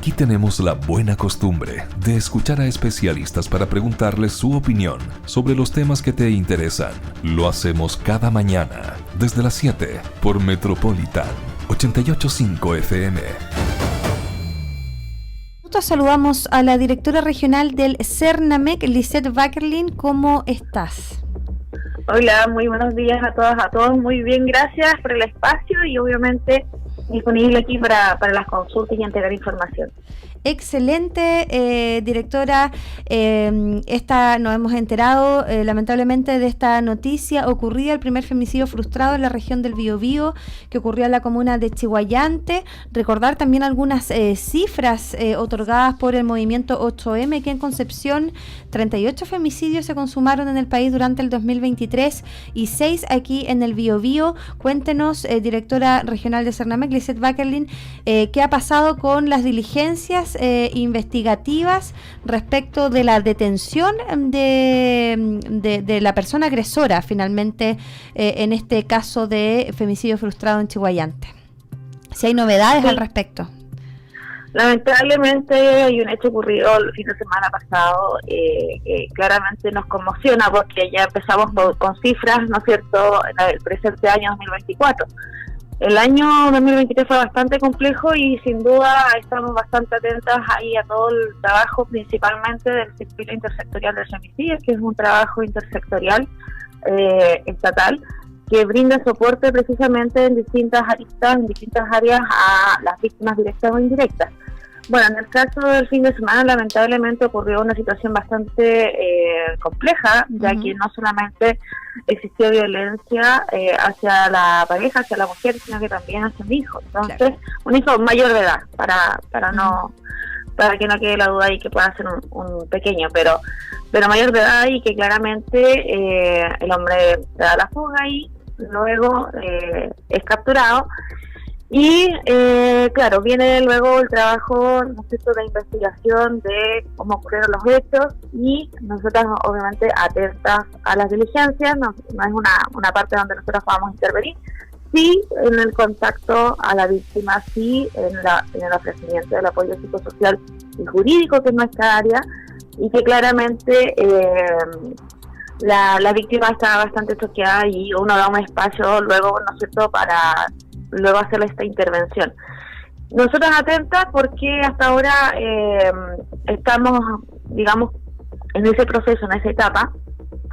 Aquí tenemos la buena costumbre de escuchar a especialistas para preguntarles su opinión sobre los temas que te interesan. Lo hacemos cada mañana, desde las 7, por Metropolitan 88.5 FM. Nosotros saludamos a la directora regional del CERNAMEC, Lisette Bakerlin. ¿Cómo estás? Hola, muy buenos días a todas, a todos. Muy bien, gracias por el espacio y obviamente disponible aquí para las consultas y entregar información. Excelente, directora. Nos hemos enterado lamentablemente de esta noticia ocurrida, el primer femicidio frustrado en la región del Biobío, que ocurrió en la comuna de Chiguayante. Recordar también algunas cifras otorgadas por el movimiento 8M, que en Concepción 38 femicidios se consumaron en el país durante el 2023 y 6 aquí en el Biobío. Cuéntenos, directora regional de CERNAMEC, Lisette Bakerlin, qué ha pasado con las diligencias investigativas respecto de la detención de la persona agresora, finalmente, en este caso de femicidio frustrado en Chiguayante. Si hay novedades al respecto. Lamentablemente hay un hecho ocurrido el fin de semana pasado que claramente nos conmociona porque ya empezamos con cifras, ¿no es cierto?, en el presente año 2024. El año 2023 fue bastante complejo y sin duda estamos bastante atentas ahí a todo el trabajo, principalmente del Circuito Intersectorial de Femicidios, que es un trabajo intersectorial estatal que brinda soporte precisamente en distintas aristas, en distintas áreas a las víctimas directas o indirectas. Bueno, en el caso del fin de semana lamentablemente ocurrió una situación bastante compleja, ya que no solamente existió violencia hacia la pareja, hacia la mujer, sino que también hacia un hijo. Entonces, claro, un hijo mayor de edad, para que no quede la duda y que pueda ser un pequeño, pero mayor de edad, y que claramente el hombre da la fuga y luego es capturado. Y claro, viene luego el trabajo, ¿no es cierto?, de investigación de cómo ocurrieron los hechos, y nosotras obviamente atentas a las diligencias, no es una parte donde nosotros podamos intervenir, sí en el contacto a la víctima, sí en el ofrecimiento del apoyo psicosocial y jurídico, que es nuestra área, y que claramente la víctima está bastante choqueada y uno da un espacio luego, ¿no es cierto?, para luego hacer esta intervención. Nosotros atentas porque hasta ahora estamos, digamos, en ese proceso, en esa etapa,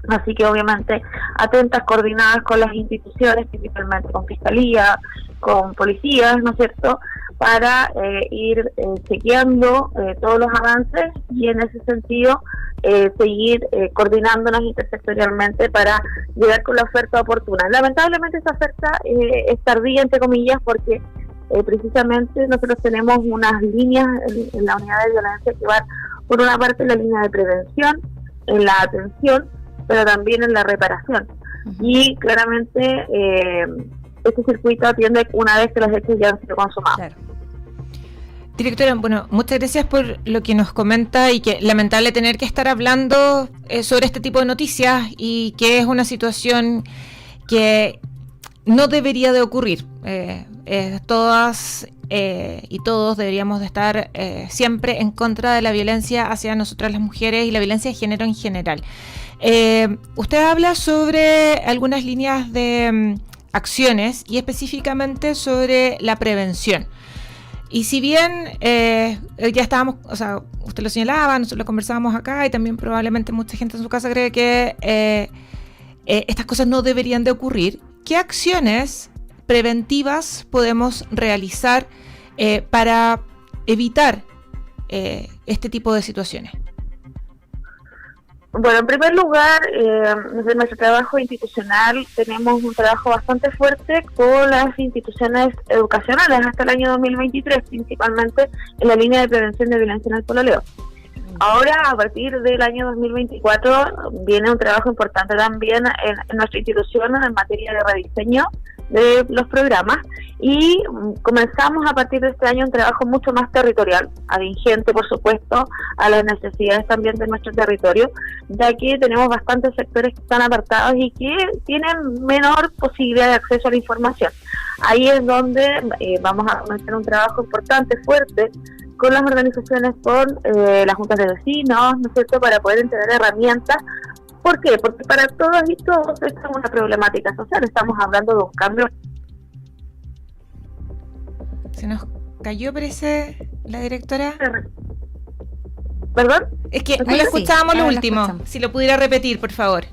así que obviamente atentas, coordinadas con las instituciones, principalmente con Fiscalía, con policías, ¿no es cierto?, para ir chequeando todos los avances y en ese sentido seguir coordinándonos intersectorialmente para llegar con la oferta oportuna. Lamentablemente esa oferta es tardía, entre comillas, porque precisamente nosotros tenemos unas líneas en la unidad de violencia que van, por una parte, en la línea de prevención, en la atención, pero también en la reparación. Y claramente este circuito atiende una vez que los hechos ya han sido consumados. Claro. Directora, bueno, muchas gracias por lo que nos comenta, y que lamentable tener que estar hablando sobre este tipo de noticias, y que es una situación que no debería de ocurrir. Todas y todos deberíamos de estar siempre en contra de la violencia hacia nosotras las mujeres y la violencia de género en general. Usted habla sobre algunas líneas de acciones y específicamente sobre la prevención. Y si bien ya estábamos, o sea, usted lo señalaba, nosotros lo conversábamos acá, y también probablemente mucha gente en su casa cree que estas cosas no deberían de ocurrir, ¿qué acciones preventivas podemos realizar para evitar este tipo de situaciones? Bueno, en primer lugar, desde nuestro trabajo institucional tenemos un trabajo bastante fuerte con las instituciones educacionales hasta el año 2023, principalmente en la línea de prevención de violencia en el pololeo. Ahora, a partir del año 2024, viene un trabajo importante también en nuestra institución en materia de rediseño de los programas, y comenzamos a partir de este año un trabajo mucho más territorial, atingente por supuesto a las necesidades también de nuestro territorio, ya que tenemos bastantes sectores que están apartados y que tienen menor posibilidad de acceso a la información. Ahí es donde vamos a comenzar un trabajo importante, fuerte, con las organizaciones, con las juntas de vecinos, ¿no es cierto?, para poder entregar herramientas. ¿Por qué? Porque para todos y todos esta es una problemática social, estamos hablando de un cambio. Se nos cayó, parece, la directora. ¿Perdón? Es que no Ahí la sí, escuchábamos lo ahora la último. escuchamos. Si lo pudiera repetir, por favor.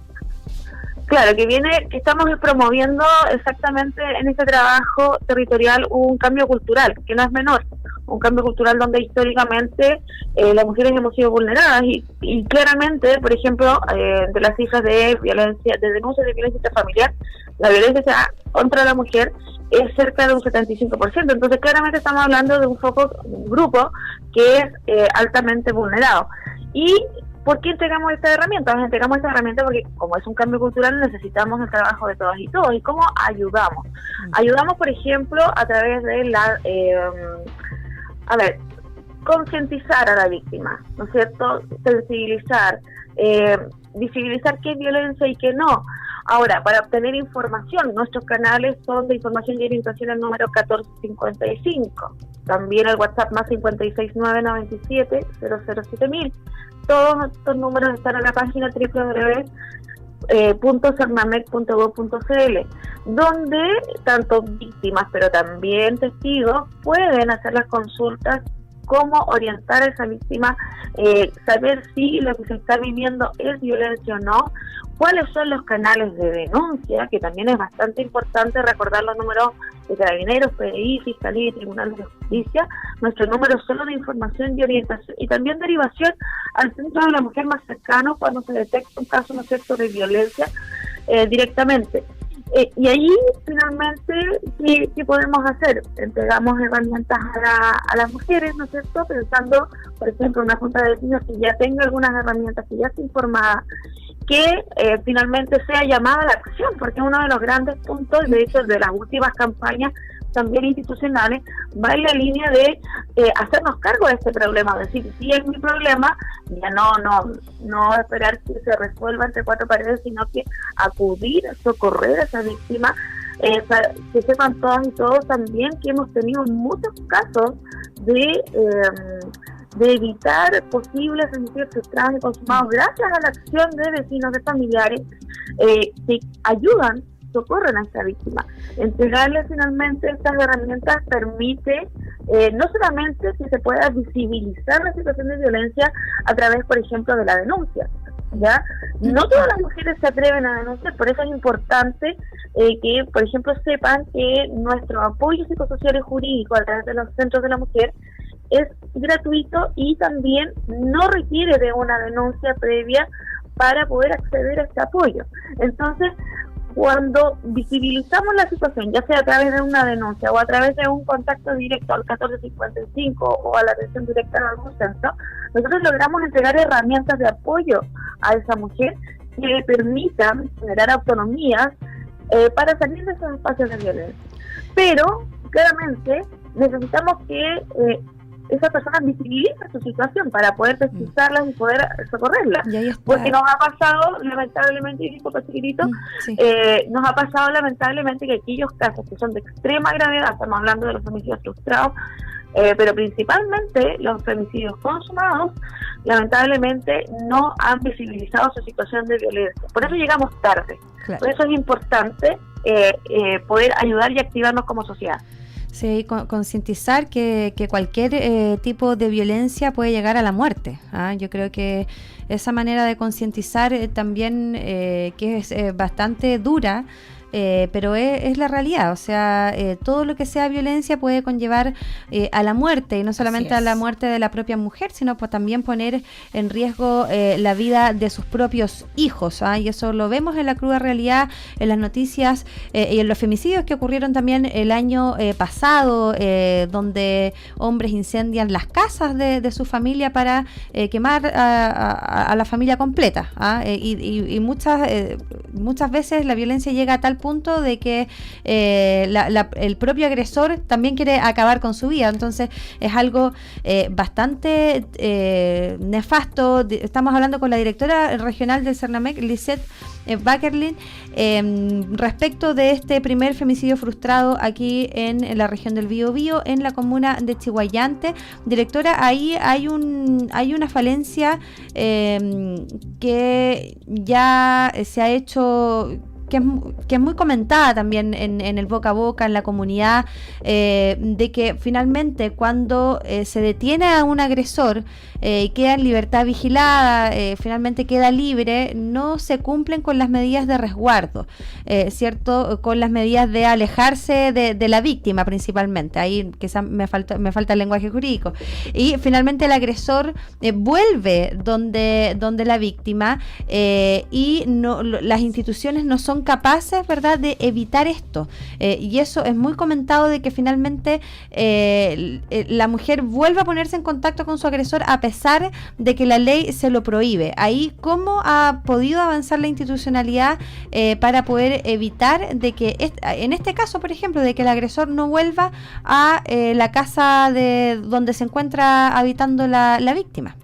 Claro, que estamos promoviendo exactamente en este trabajo territorial un cambio cultural, que no es menor, un cambio cultural donde históricamente las mujeres hemos sido vulneradas y claramente, por ejemplo, de las cifras de violencia, de denuncias de violencia intrafamiliar, la violencia contra la mujer es cerca de un 75%, entonces claramente estamos hablando de un grupo que es altamente vulnerado. Y ¿por qué entregamos esta herramienta? Nos entregamos esta herramienta porque como es un cambio cultural necesitamos el trabajo de todas y todos. ¿Y cómo ayudamos? Ayudamos, por ejemplo, a través de concientizar a la víctima, ¿no es cierto? Sensibilizar, visibilizar qué es violencia y qué no. Ahora, para obtener información, nuestros canales son de información y orientación al número 1455. También el WhatsApp más 56997 007.000. Todos estos números están en la página www.cernamec.gov.cl, donde tanto víctimas pero también testigos pueden hacer las consultas, cómo orientar a esa víctima, saber si lo que se está viviendo es violencia o no, cuáles son los canales de denuncia, que también es bastante importante recordar los números de Carabineros, PDI, Fiscalía y Tribunal de Justicia, nuestro número solo de información y orientación, y también derivación al centro de la mujer más cercano cuando se detecta un caso, ¿no es cierto?, de violencia directamente. Y ahí finalmente, ¿qué podemos hacer? Entregamos herramientas a las mujeres, ¿no es cierto?, pensando, por ejemplo, una junta de vecinos que ya tenga algunas herramientas, que ya esté informada, que finalmente sea llamada a la acción, porque uno de los grandes puntos, de hecho, de las últimas campañas también institucionales, va en la línea de hacernos cargo de este problema, decir, si es mi problema, ya no esperar que se resuelva entre cuatro paredes, sino que acudir, socorrer a esa víctima, que sepan todas y todos también que hemos tenido muchos casos de evitar posibles homicidios frustrados y consumados gracias a la acción de vecinos, de familiares que ayudan, socorren a esta víctima. Entregarle finalmente estas herramientas permite no solamente que se pueda visibilizar la situación de violencia a través, por ejemplo, de la denuncia, ¿ya? No todas las mujeres se atreven a denunciar, por eso es importante que, por ejemplo, sepan que nuestro apoyo psicosocial y jurídico a través de los centros de la mujer es gratuito y también no requiere de una denuncia previa para poder acceder a este apoyo. Entonces, cuando visibilizamos la situación, ya sea a través de una denuncia o a través de un contacto directo al 1455 o a la atención directa en algún centro, nosotros logramos entregar herramientas de apoyo a esa mujer que le permitan generar autonomías para salir de esos espacios de violencia. Pero, claramente, necesitamos que esas personas visibilicen su situación para poder pesquisarlas y poder socorrerlas. Porque nos ha pasado, lamentablemente, y disculpa, chiquitito, nos ha pasado lamentablemente que aquellos casos que son de extrema gravedad, estamos hablando de los homicidios frustrados, pero principalmente los femicidios consumados, lamentablemente no han visibilizado su situación de violencia. Por eso llegamos tarde. Claro. Por eso es importante poder ayudar y activarnos como sociedad. Sí, concientizar que cualquier tipo de violencia puede llegar a la muerte. Yo creo que esa manera de concientizar también, que es bastante dura, pero es la realidad. O sea, todo lo que sea violencia puede conllevar a la muerte, y no solamente a la muerte de la propia mujer, sino pues también poner en riesgo la vida de sus propios hijos, y eso lo vemos en la cruda realidad, en las noticias y en los femicidios que ocurrieron también el año pasado, donde hombres incendian las casas de su familia para quemar a la familia completa, y muchas veces la violencia llega a tal punto de que el propio agresor también quiere acabar con su vida. Entonces es algo bastante nefasto. Estamos hablando con la directora regional del Cernamec, Lisette Bakerlin, respecto de este primer femicidio frustrado aquí en la región del Biobío, en la comuna de Chiguayante. Directora, ahí hay una falencia que ya se ha hecho, que es muy comentada también en el boca a boca, en la comunidad, de que finalmente cuando se detiene a un agresor y queda en libertad vigilada, finalmente queda libre, no se cumplen con las medidas de resguardo, ¿cierto? Con las medidas de alejarse de la víctima principalmente. Ahí quizás me falta el lenguaje jurídico. Y finalmente el agresor vuelve donde la víctima, y las instituciones no son capaces, ¿verdad?, de evitar esto. Y eso es muy comentado, de que finalmente la mujer vuelve a ponerse en contacto con su agresor a pesar de que la ley se lo prohíbe. Ahí, ¿cómo ha podido avanzar la institucionalidad para poder evitar de que, en este caso, por ejemplo, de que el agresor no vuelva a la casa de donde se encuentra habitando la víctima?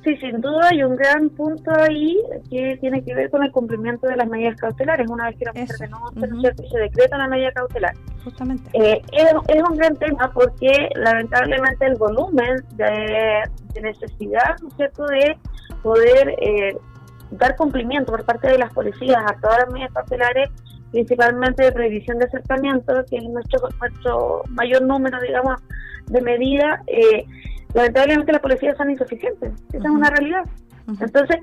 Sí, sin duda hay un gran punto ahí que tiene que ver con el cumplimiento de las medidas cautelares. Una vez que la mujer denuncia, ¿no es cierto?, se decreta una medida cautelar. Justamente. Es un gran tema porque lamentablemente el volumen de necesidad, ¿no es cierto?, de poder dar cumplimiento por parte de las policías a todas las medidas cautelares, principalmente de prohibición de acercamiento, que es nuestro mayor número, digamos, de medidas. Lamentablemente las policías son insuficientes, esa es una realidad. Entonces,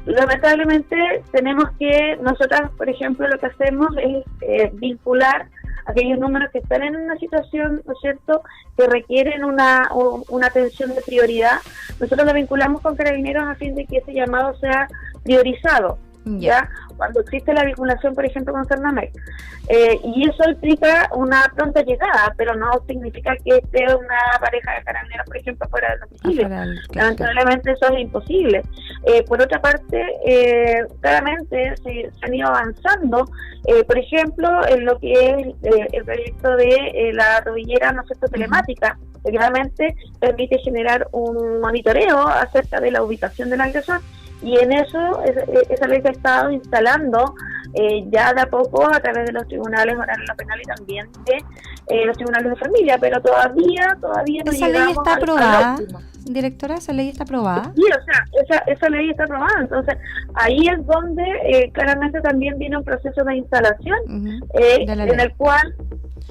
lamentablemente tenemos que, nosotras, por ejemplo, lo que hacemos es vincular aquellos números que están en una situación, ¿no es cierto?, que requieren una atención de prioridad. Nosotros lo vinculamos con Carabineros a fin de que ese llamado sea priorizado. ¿Ya? Cuando existe la vinculación, por ejemplo, con Cernamec. Y eso implica una pronta llegada, pero no significa que esté una pareja de carabineros, por ejemplo, fuera del domicilio. Lamentablemente eso es imposible. Por otra parte, claramente se han ido avanzando, por ejemplo, en lo que es el proyecto de la rodillera, ¿no es cierto?, telemática, que claramente permite generar un monitoreo acerca de la ubicación del agresor. Y en eso, esa ley se ha estado instalando ya de a poco a través de los tribunales orales penal y también de los tribunales de familia, pero todavía no ¿Esa ley está aprobada, directora? ¿Esa ley está aprobada? Sí, o sea, esa ley está aprobada. Entonces, ahí es donde claramente también viene un proceso de instalación en el cual,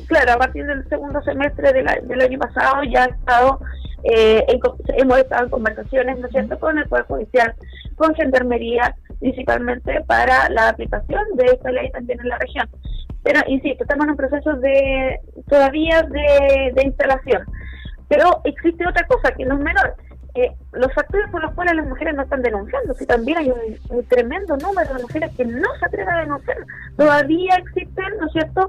claro, a partir del segundo semestre del año pasado ya hemos estado en conversaciones, ¿no es cierto?, con el Poder Judicial, con Gendarmería, principalmente para la aplicación de esta ley también en la región. Pero, insisto, estamos en un proceso todavía de instalación. Pero existe otra cosa que no es menor. Los factores por los cuales las mujeres no están denunciando, si también hay un tremendo número de mujeres que no se atreven a denunciar. Todavía existen, ¿no es cierto?,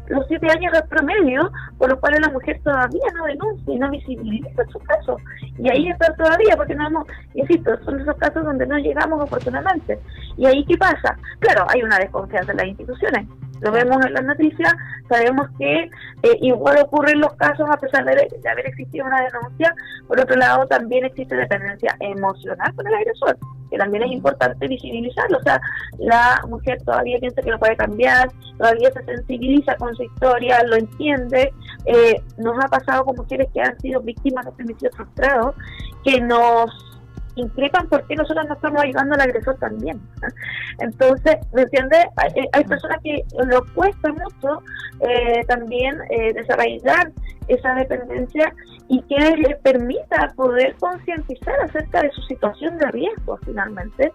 los 7 años de promedio por los cuales la mujer todavía no denuncia y no visibiliza su caso. Y ahí está todavía, porque no hemos, insisto, son esos casos donde no llegamos oportunamente. ¿Y ahí qué pasa? Claro, hay una desconfianza en las instituciones. Lo vemos en las noticias, sabemos que igual ocurren los casos a pesar de haber existido una denuncia. Por otro lado, también existe dependencia emocional con el agresor, que también es importante visibilizarlo. O sea, la mujer todavía piensa que lo puede cambiar, todavía se sensibiliza con su historia, lo entiende. Nos ha pasado con mujeres que han sido víctimas de femicidios frustrados, que nos increpan porque nosotros no estamos ayudando al agresor también. Entonces, ¿me entiendes? Hay personas que les cuesta mucho también desarrollar esa dependencia y que les permita poder concientizar acerca de su situación de riesgo finalmente,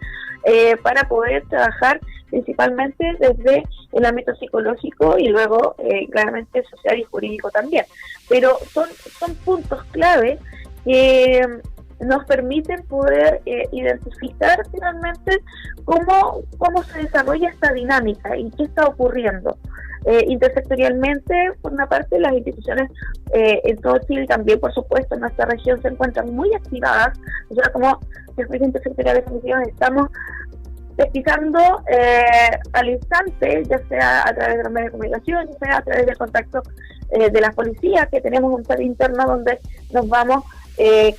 para poder trabajar principalmente desde el ámbito psicológico y luego claramente social y jurídico también. Pero son puntos clave que nos permiten poder identificar finalmente cómo se desarrolla esta dinámica y qué está ocurriendo. Intersectorialmente, por una parte, las instituciones en todo Chile y también, por supuesto, en nuestra región se encuentran muy activadas. Nosotros como Servicio Intersectorial de Femicidios estamos pesquisando al instante, ya sea a través de los medios de comunicación, ya sea a través del contacto de las policías, que tenemos un chat interno donde nos vamos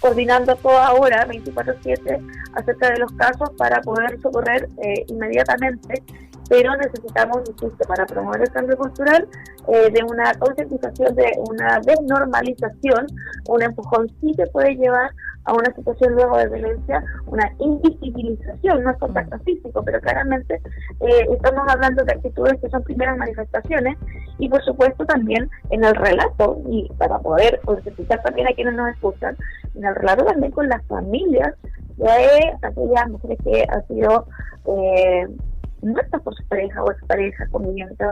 coordinando toda hora, 24/7, acerca de los casos para poder socorrer inmediatamente, pero necesitamos, insisto, para promover el cambio cultural, de una concientización, de una desnormalización. Un empujón sí te puede llevar a una situación luego de violencia, una invisibilización, no es contacto físico, pero claramente estamos hablando de actitudes que son primeras manifestaciones, y por supuesto también en el relato, y para poder concientizar también a quienes nos escuchan, en el relato también con las familias de aquellas mujeres que han sido muertas por su pareja o expareja, convivientes,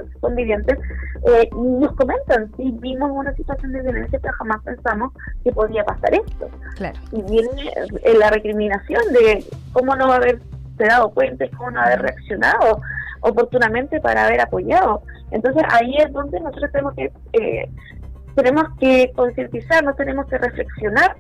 nos comentan, sí, vimos una situación de violencia, pero jamás pensamos que podía pasar esto. Claro. Y viene la recriminación de cómo no haberse dado cuenta, cómo no haber reaccionado oportunamente para haber apoyado. Entonces ahí es donde nosotros tenemos que concientizarnos, tenemos que reflexionar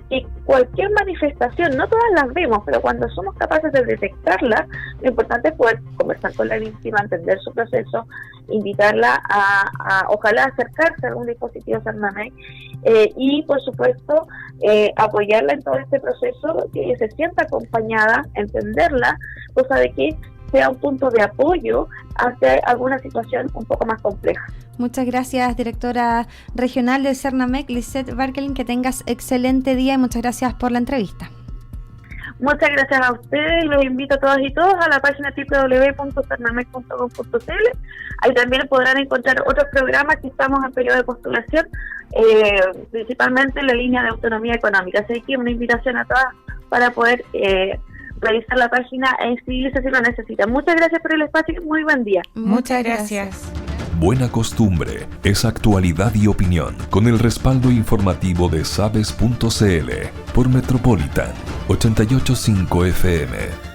que cualquier manifestación, no todas las vemos, pero cuando somos capaces de detectarla, lo importante es poder conversar con la víctima, entender su proceso, invitarla a ojalá acercarse a algún dispositivo Cernamec, y por supuesto apoyarla en todo este proceso, que ella se sienta acompañada, entenderla, cosa de que sea un punto de apoyo hacia alguna situación un poco más compleja. Muchas gracias, directora regional del Cernamec, Lisette Barkelin, que tengas excelente día y muchas gracias por la entrevista. Muchas gracias a ustedes, los invito a todas y todos a la página www.cernamec.com.cl. Ahí también podrán encontrar otros programas que estamos en periodo de postulación, principalmente en la línea de autonomía económica. Así que una invitación a todas para poder revisar la página e inscribirse si lo necesitan. Muchas gracias por el espacio y muy buen día. Muchas gracias. Buena Costumbre es actualidad y opinión con el respaldo informativo de sabes.cl por Metropolitan 88.5 FM.